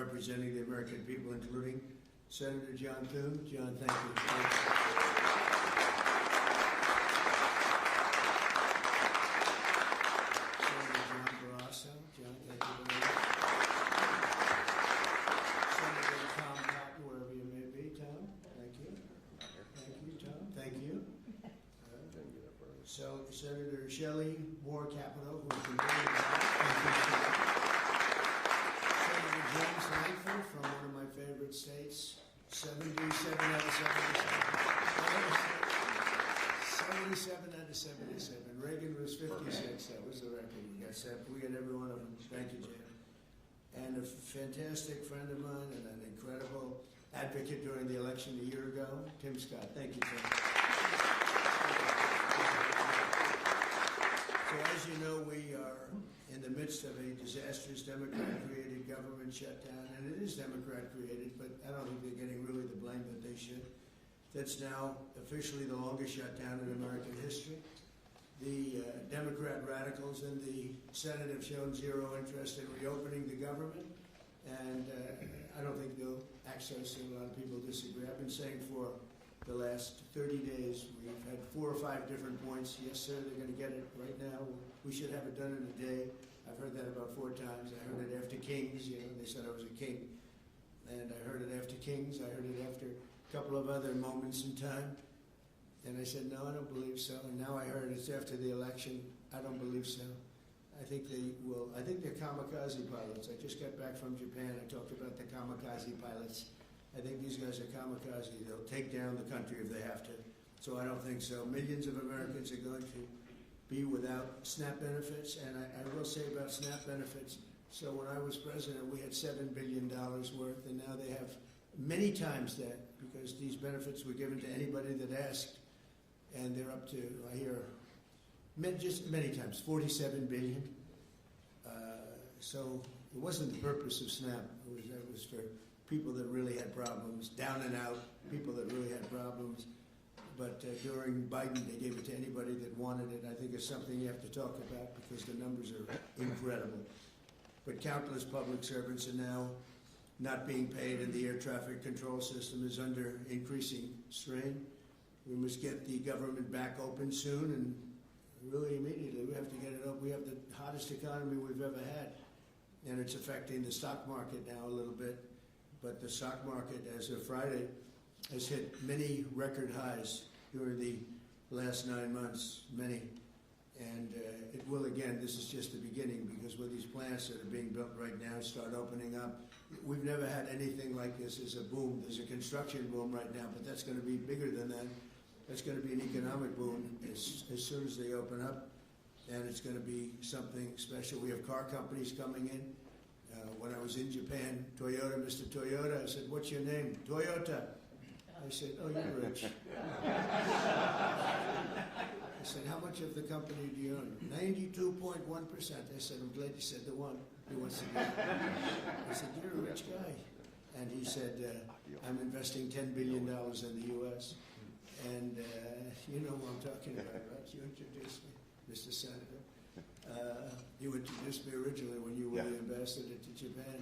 representing the American people, including Senator John Thune. John, thank you. Senator John Barrasso. John, thank you very much. Senator Tom Cotton, wherever you may be. Tom, thank you. Thank you, Tom. Thank you. So, Senator Shelley Moore Capito, who's been very involved. Senator James Langford from one of my favorite states, 77 out of 77. 77 out of 77. Reagan was 56. That was the record. We got every one of them. Thank you, Jim. And a fantastic friend of mine and an incredible advocate during the election a year ago, Tim Scott. Thank you, Tim. So as you know, we are in the midst of a disastrous Democrat-created government shutdown, and it is Democrat-created, but I don't think they're getting really the blame that they should. That's now officially the longest shutdown in American history. The Democrat radicals in the Senate have shown zero interest in reopening the government, and I don't think they'll act so soon. A lot of people disagree. I've been saying for the last 30 days, we've had 4 or 5 different points. Yes, sir, they're going to get it right now. We should have it done in a day. I've heard that about 4 times. I heard it after Kings. They said I was a king. And I heard it after Kings. I heard it after a couple of other moments in time. And I said, no, I don't believe so. And now I heard it's after the election. I don't believe so. I think they will. I think they're kamikaze pilots. I just got back from Japan. I talked about the kamikaze pilots. I think these guys are kamikaze. They'll take down the country if they have to. So I don't think so. Millions of Americans are going to be without SNAP benefits. And I will say about SNAP benefits, so when I was president, we had $7 billion worth, and now they have many times that, because these benefits were given to anybody that asked, and they're up to, I hear, just many times, $47 billion. So it wasn't the purpose of SNAP. It was for people that really had problems, down and out, people that really had problems. But during Biden, they gave it to anybody that wanted it. I think it's something you have to talk about because the numbers are incredible. But countless public servants are now not being paid, and the air traffic control system is under increasing strain. We must get the government back open soon, and really immediately. We have to get it open. We have the hottest economy we've ever had, and it's affecting the stock market now a little bit. But the stock market, as of Friday, has hit many record highs during the last 9 months, many. And it will again. This is just the beginning, because with these plants that are being built right now start opening up, we've never had anything like this as a boom. There's a construction boom right now, but that's going to be bigger than that. That's going to be an economic boom as soon as they open up, and it's going to be something special. We have car companies coming in. When I was in Japan, Toyota, Mr. Toyota, I said, "What's your name?" "Toyota." I said, "Oh, you're rich." I said, "How much of the company do you own?" 92.1%. I said, "I'm glad you said the one who wants to do it." I said, "You're a rich guy." And he said, "I'm investing $10 billion in the U.S. And you know who I'm talking about, right? You introduced me, Mr. Senator. You introduced me originally when you were the ambassador to Japan.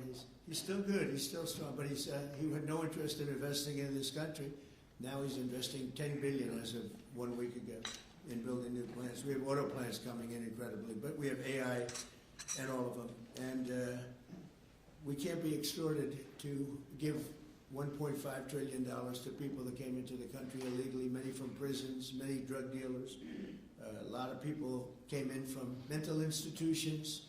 He's still good. He's still strong. But he had no interest in investing in this country. Now he's investing $10 billion as of 1 week ago in building new plants. We have auto plants coming in incredibly, but we have AI and all of them. And we can't be extorted to give $1.5 trillion to people that came into the country illegally, many from prisons, many drug dealers. A lot of people came in from mental institutions.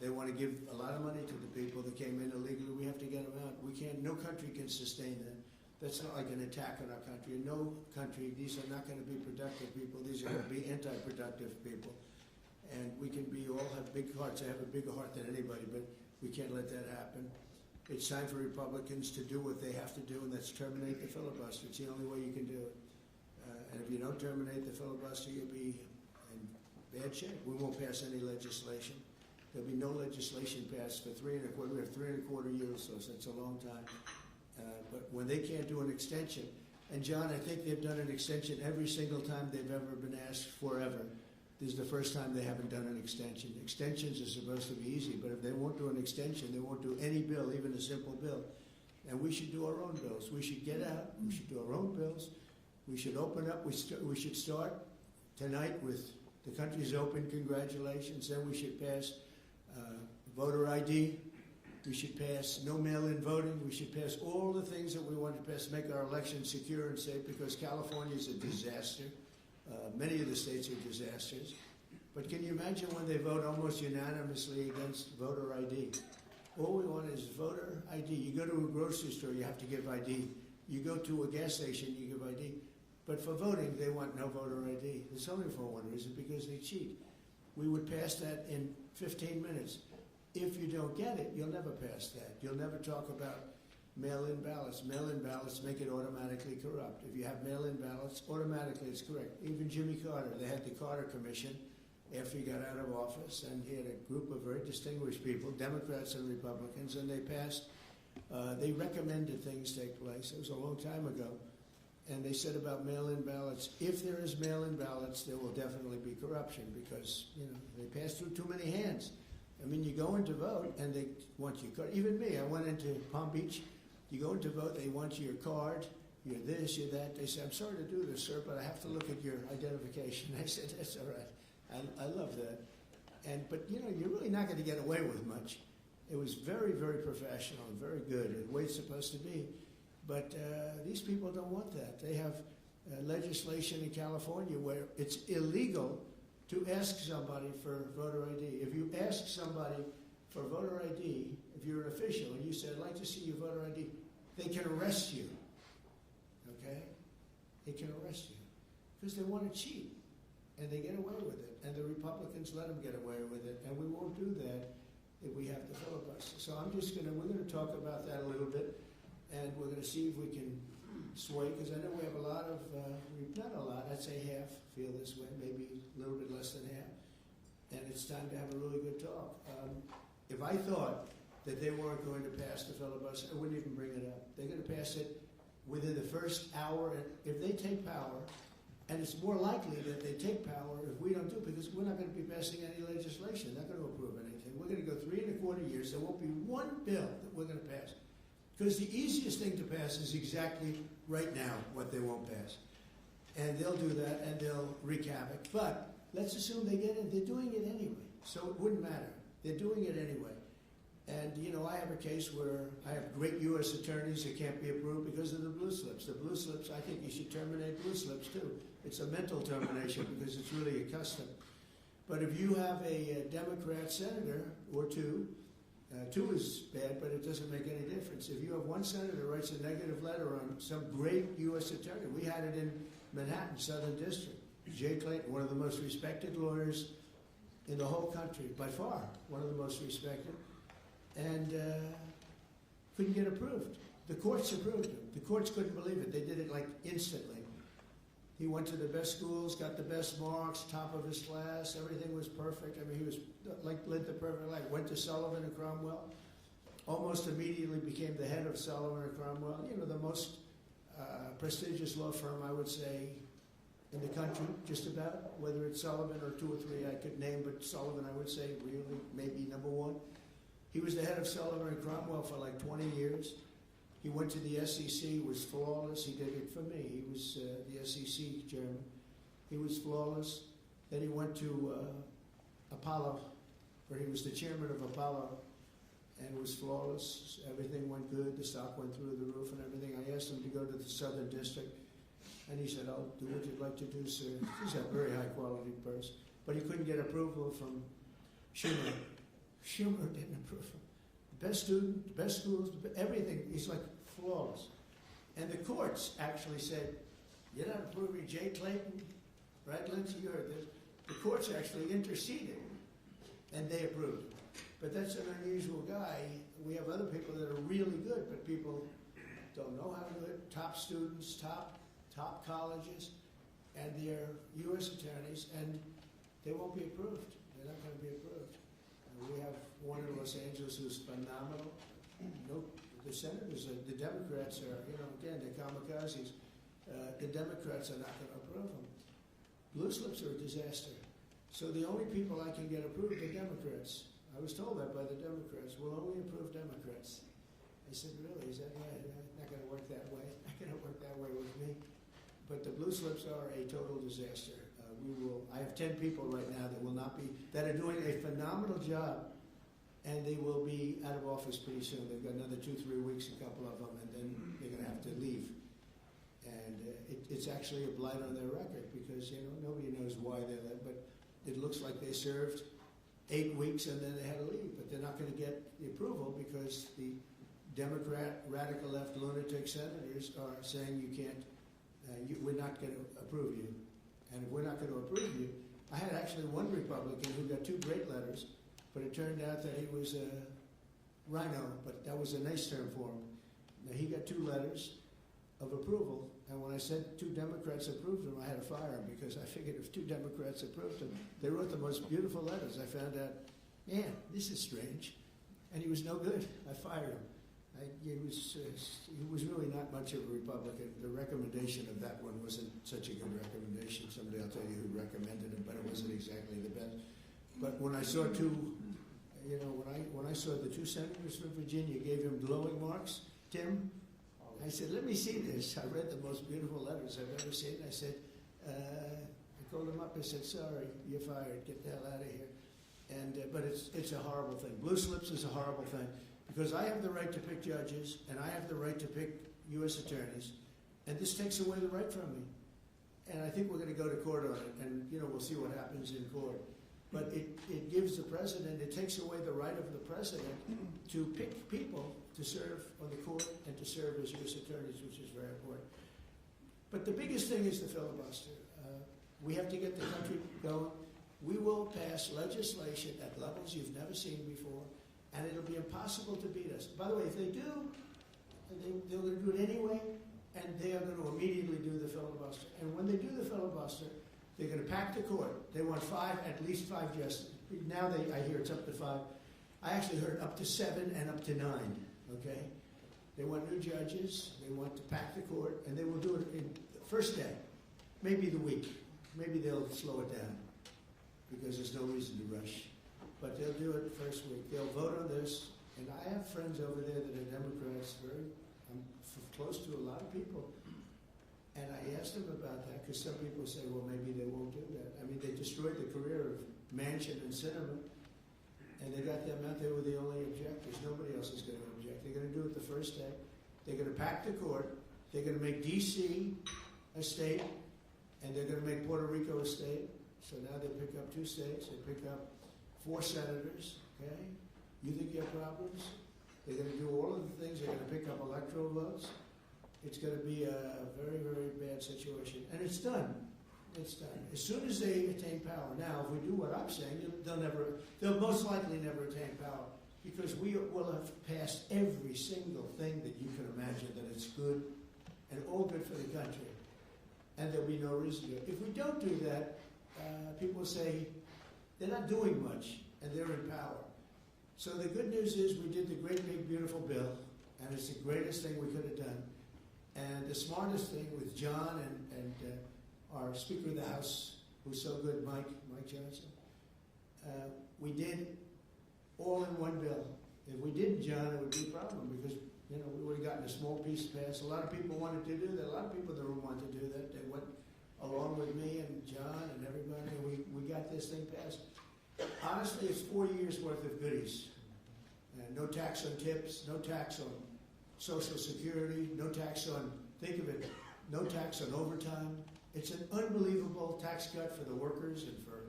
They want to give a lot of money to the people that came in illegally. We have to get them out. We can't. No country can sustain that. That's not like an attack on our country. In no country, these are not going to be productive people. These are going to be anti-productive people. And we can all have big hearts. I have a bigger heart than anybody, but we can't let that happen. It's time for Republicans to do what they have to do, and that's terminate the filibuster. It's the only way you can do it. And if you don't terminate the filibuster, you'll be in bad shape. We won't pass any legislation. There'll be no legislation passed for 3 1/4. We have 3 1/4 years, so it's a long time. But when they can't do an extension, and John, I think they've done an extension every single time they've ever been asked forever. This is the first time they haven't done an extension. Extensions are supposed to be easy, but if they won't do an extension, they won't do any bill, even a simple bill. And we should do our own bills. We should get out. We should do our own bills. We should open up. We should start tonight with the country's open. Congratulations. Then we should pass voter ID. We should pass no mail-in voting. We should pass all the things that we want to pass, make our elections secure and safe, because California is a disaster. Many of the states are disasters. But can you imagine when they vote almost unanimously against voter ID? All we want is voter ID. You go to a grocery store, you have to give ID. You go to a gas station, you give ID. But for voting, they want no voter ID. It's only for one reason, because they cheat. We would pass that in 15 minutes. If you don't get it, you'll never pass that. You'll never talk about mail-in ballots. Mail-in ballots make it automatically corrupt. If you have mail-in ballots, automatically it's correct. Even Jimmy Carter, they had the Carter Commission after he got out of office, and he had a group of very distinguished people, Democrats and Republicans, and they passed, they recommended things take place. It was a long time ago. And they said about mail-in ballots, if there is mail-in ballots, there will definitely be corruption, because, you know, they pass through too many hands. I mean, you go in to vote, and they want your card. Even me, I went into Palm Beach. You go in to vote, they want your card, you're this, you're that. They say, I'm sorry to do this, sir, but I have to look at your identification. I said, that's all right. I love that. But, you know, you're really not going to get away with much. It was very, very professional and very good, the way it's supposed to be. But these people don't want that. They have legislation in California where it's illegal to ask somebody for voter ID. If you ask somebody for voter ID, if you're an official and you say, I'd like to see your voter ID, they can arrest you, okay? They can arrest you because they want to cheat, and they get away with it, and the Republicans let them get away with it, and we won't do that if we have the filibuster. So we're going to talk about that a little bit, and we're going to see if we can sway, because I know we have a lot of, not a lot, I'd say half feel this way, maybe a little bit less than half, and it's time to have a really good talk. If I thought that they weren't going to pass the filibuster, I wouldn't even bring it up. They're going to pass it within the first hour. And if they take power, and it's more likely that they take power if we don't do it, because we're not going to be passing any legislation. They're not going to approve anything. We're going to go 3¼ years. There won't be one bill that we're going to pass. Because the easiest thing to pass is exactly right now what they won't pass. And they'll do that, and they'll wreak havoc. But let's assume they get it. They're doing it anyway, so it wouldn't matter. They're doing it anyway. And, you know, I have a case where I have great U.S. attorneys that can't be approved because of the blue slips. The blue slips, I think you should terminate blue slips, too. It's a mental termination because it's really a custom. But if you have a Democrat senator or two is bad, but it doesn't make any difference. If you have one senator writes a negative letter on some great U.S. attorney, we had it in Manhattan, Southern District. Jay Clayton, one of the most respected lawyers in the whole country, by far, one of the most respected, and couldn't get approved. The courts approved him. The courts couldn't believe it. They did it like instantly. He went to the best schools, got the best marks, top of his class, everything was perfect. I mean, he was lived the perfect life. Went to Sullivan and Cromwell, almost immediately became the head of Sullivan and Cromwell, you know, the most prestigious law firm, I would say, in the country, just about, whether it's Sullivan or 2 or 3 I could name, but Sullivan, I would say, really, maybe number one. He was the head of Sullivan and Cromwell for like 20 years. He went to the SEC, was flawless. He did it for me. He was the SEC chairman. He was flawless. Then he went to Apollo, where he was the chairman of Apollo, and was flawless. Everything went good. The stock went through the roof and everything. I asked him to go to the Southern District, and he said, I'll do what you'd like to do, sir. He's a very high-quality person. But he couldn't get approval from Schumer. Schumer didn't approve him. The best student, the best schools, everything. He's like flawless. And the courts actually said, you're not approving Jay Clayton, right, Lindsay? You heard this. The courts actually interceded, and they approved him. But that's an unusual guy. We have other people that are really good, but people don't know how to do it. Top students, top colleges, and they're U.S. attorneys, and they won't be approved. They're not going to be approved. We have one in Los Angeles who's phenomenal. No, the senators, the Democrats are, you know, again, they're kamikazes. The Democrats are not going to approve them. Blue slips are a disaster. So the only people I can get approved are Democrats. I was told that by the Democrats. We'll only approve Democrats. I said, really? Is that right? Not going to work that way. Not going to work that way with me. But the blue slips are a total disaster. I have 10 people right now that are doing a phenomenal job, and they will be out of office pretty soon. They've got another 2-3 weeks, a couple of them, and then they're going to have to leave. And it's actually a blight on their record because, nobody knows why they left, but it looks like they served 8 weeks and then they had to leave. But they're not going to get the approval because the Democrat, radical left lunatic senators are saying you can't, we're not going to approve you. And if we're not going to approve you, I had actually one Republican who got 2 great letters, but it turned out that he was a rhino, but that was a nice term for him. Now, he got 2 letters of approval, and when I said 2 Democrats approved him, I had to fire him because I figured if 2 Democrats approved him, they wrote the most beautiful letters. I found out, man, this is strange. And he was no good. I fired him. He was really not much of a Republican. The recommendation of that one wasn't such a good recommendation. Someday I'll tell you who recommended it, but it wasn't exactly the best. But when I saw when I saw the 2 senators from Virginia gave him glowing marks, Tim, I said, let me see this. I read the most beautiful letters I've ever seen. I said, I called him up. I said, sorry, you're fired. Get the hell out of here. And but it's a horrible thing. Blue slips is a horrible thing. Because I have the right to pick judges, and I have the right to pick U.S. attorneys, and this takes away the right from me. And I think we're going to go to court on it, and we'll see what happens in court. But it gives the president, it takes away the right of the president to pick people to serve on the court and to serve as U.S. attorneys, which is very important. But the biggest thing is the filibuster. We have to get the country going. We will pass legislation at levels you've never seen before. And it'll be impossible to beat us. By the way, if they do, they're going to do it anyway, and they are going to immediately do the filibuster. And when they do the filibuster, they're going to pack the court. They want at least 5 justices. Now I hear it's up to 5. I actually heard up to 7 and up to 9, okay? They want new judges. They want to pack the court, and they will do it in the first day, maybe the week. Maybe they'll slow it down because there's no reason to rush. But they'll do it the first week. They'll vote on this. And I have friends over there that are Democrats, I'm close to a lot of people. And I asked them about that because some people say, well, maybe they won't do that. I mean, they destroyed the career of Manchin and Sinema. And they got them out there with the only objectors. Nobody else is going to object. They're going to do it the first day. They're going to pack the court. They're going to make D.C. a state. And they're going to make Puerto Rico a state. So now they pick up 2 states. They pick up 4 senators, okay? You think you have problems? They're going to do all of the things. They're going to pick up electoral votes. It's going to be a very, very bad situation. And it's done. It's done. As soon as they attain power. Now, if we do what I'm saying, they'll most likely never attain power because we will have passed every single thing that you can imagine that it's good and all good for the country. And there'll be no reason to. If we don't do that, people say, they're not doing much, and they're in power. So the good news is we did the great, big, beautiful bill, and it's the greatest thing we could have done. And the smartest thing with John and our Speaker of the House, who's so good, Mike Johnson, we did all in one bill. If we didn't, John, it would be a problem because we would have gotten a small piece passed. A lot of people wanted to do that. A lot of people in the room wanted to do that. They went along with me and John and everybody, we got this thing passed. Honestly, it's 4 years worth of goodies. No tax on tips, no tax on Social Security, no tax on, think of it, no tax on overtime. It's an unbelievable tax cut for the workers and for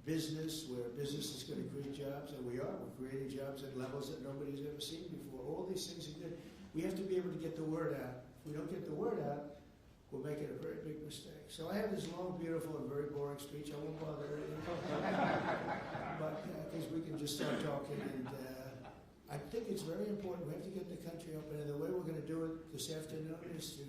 business, where business is going to create jobs, and we're creating jobs at levels that nobody's ever seen before. All these things are good. We have to be able to get the word out. If we don't get the word out, we'll make it a very big mistake. So I have this long, beautiful, and very boring speech. I won't bother anyone. But because we can just start talking. And I think it's very important. We have to get the country open. And the way we're going to do it this afternoon is to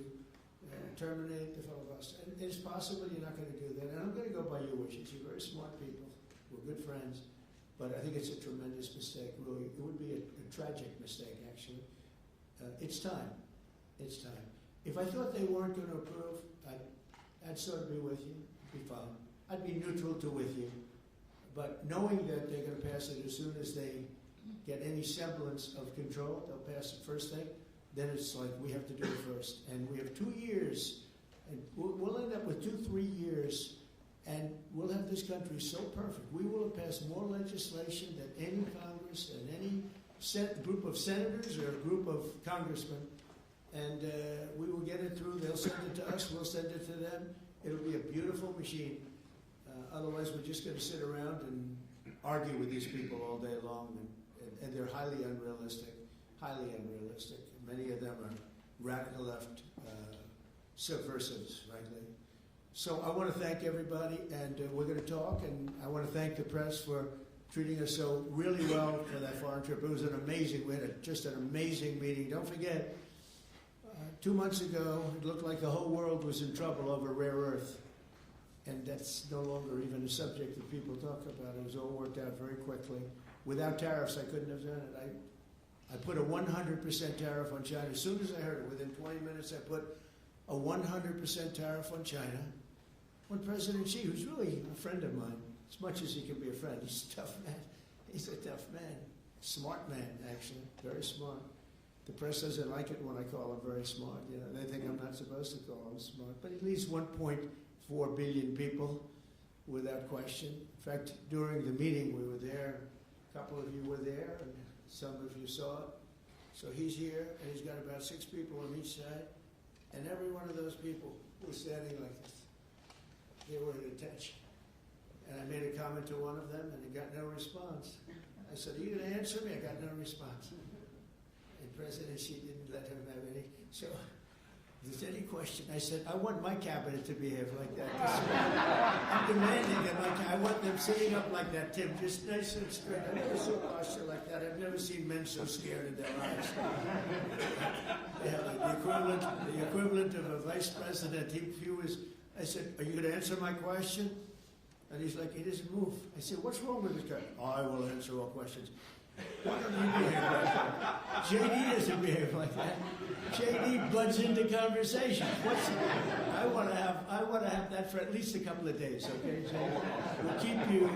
terminate the filibuster. And it's possible you're not going to do that. And I'm going to go by your wishes. You're very smart people. We're good friends. But I think it's a tremendous mistake, really. It would be a tragic mistake, actually. It's time. It's time. If I thought they weren't going to approve, I'd sort of be with you. It'd be fine. I'd be neutral to with you. but knowing that they're going to pass it as soon as they get any semblance of control, they'll pass it first thing. Then it's like we have to do it first. And we have 2 years, and we'll end up with 2-3 years, and we'll have this country so perfect. We will have passed more legislation than any Congress and any group of senators or a group of congressmen. And we will get it through. They'll send it to us. We'll send it to them. It'll be a beautiful machine. Otherwise, we're just going to sit around and argue with these people all day long. And they're highly unrealistic. Highly unrealistic. Many of them are radical left subversives, frankly. So I want to thank everybody, and we're going to talk. And I want to thank the press for treating us so really well for that foreign trip. It was an amazing, we had just an amazing meeting. Don't forget, 2 months ago, it looked like the whole world was in trouble over rare earth. And that's no longer even a subject that people talk about. It was all worked out very quickly. Without tariffs, I couldn't have done it. I put a 100% tariff on China. As soon as I heard it, within 20 minutes, I put a 100% tariff on China. When President Xi, who's really a friend of mine, as much as he can be a friend, he's a tough man. He's a tough man. Smart man, actually. Very smart. The press doesn't like it when I call him very smart. You know, they think I'm not supposed to call him smart. But at least 1.4 billion people, without question. In fact, during the meeting, we were there. A couple of you were there, and some of you saw it. So he's here, and he's got about 6 people on each side. And every one of those people was standing like this. They were at attention. And I made a comment to one of them, and he got no response. I said, "Are you going to answer me?" I got no response. And President Xi didn't let him have any. So if there's any question, I said, I want my cabinet to behave like that. I'm demanding that I want them sitting up like that, Tim, just nice and straight. I never saw a posture like that. I've never seen men so scared in their lives. Yeah, like the equivalent of a vice president. He was. I said, "Are you going to answer my question?" And he's like, he doesn't move. I said, "What's wrong with this guy?" "I will answer all questions." Why don't you behave like that? JD doesn't behave like that. JD butts into conversation. I want to have that for at least a couple of days, okay, JD? We'll keep you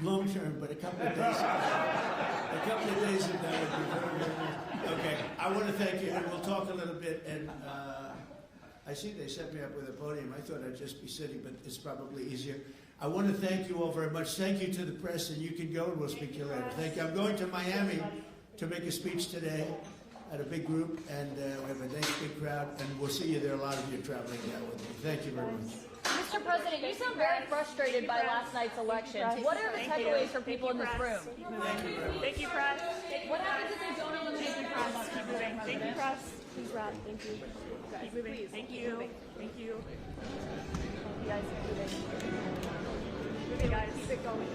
long term, but a couple of days. A couple of days of that would be very, very good. Okay, I want to thank you, and we'll talk a little bit. And I see they set me up with a podium. I thought I'd just be sitting, but it's probably easier. I want to thank you all very much. Thank you to the press, and you can go, and we'll speak to you later. Thank you. I'm going to Miami to make a speech today at a big group, and we have a nice big crowd, and we'll see you there. A lot of you are traveling down with me. Thank you very much. Mr. President, you sound very frustrated by last night's elections. What are the takeaways for people in this room? Thank you, press. What happens if they don't eliminate the press? Keep moving. Thank you, press. Please wrap. Thank you. Keep moving. Thank you. Thank you. You guys keep moving. Moving, guys. Keep it going.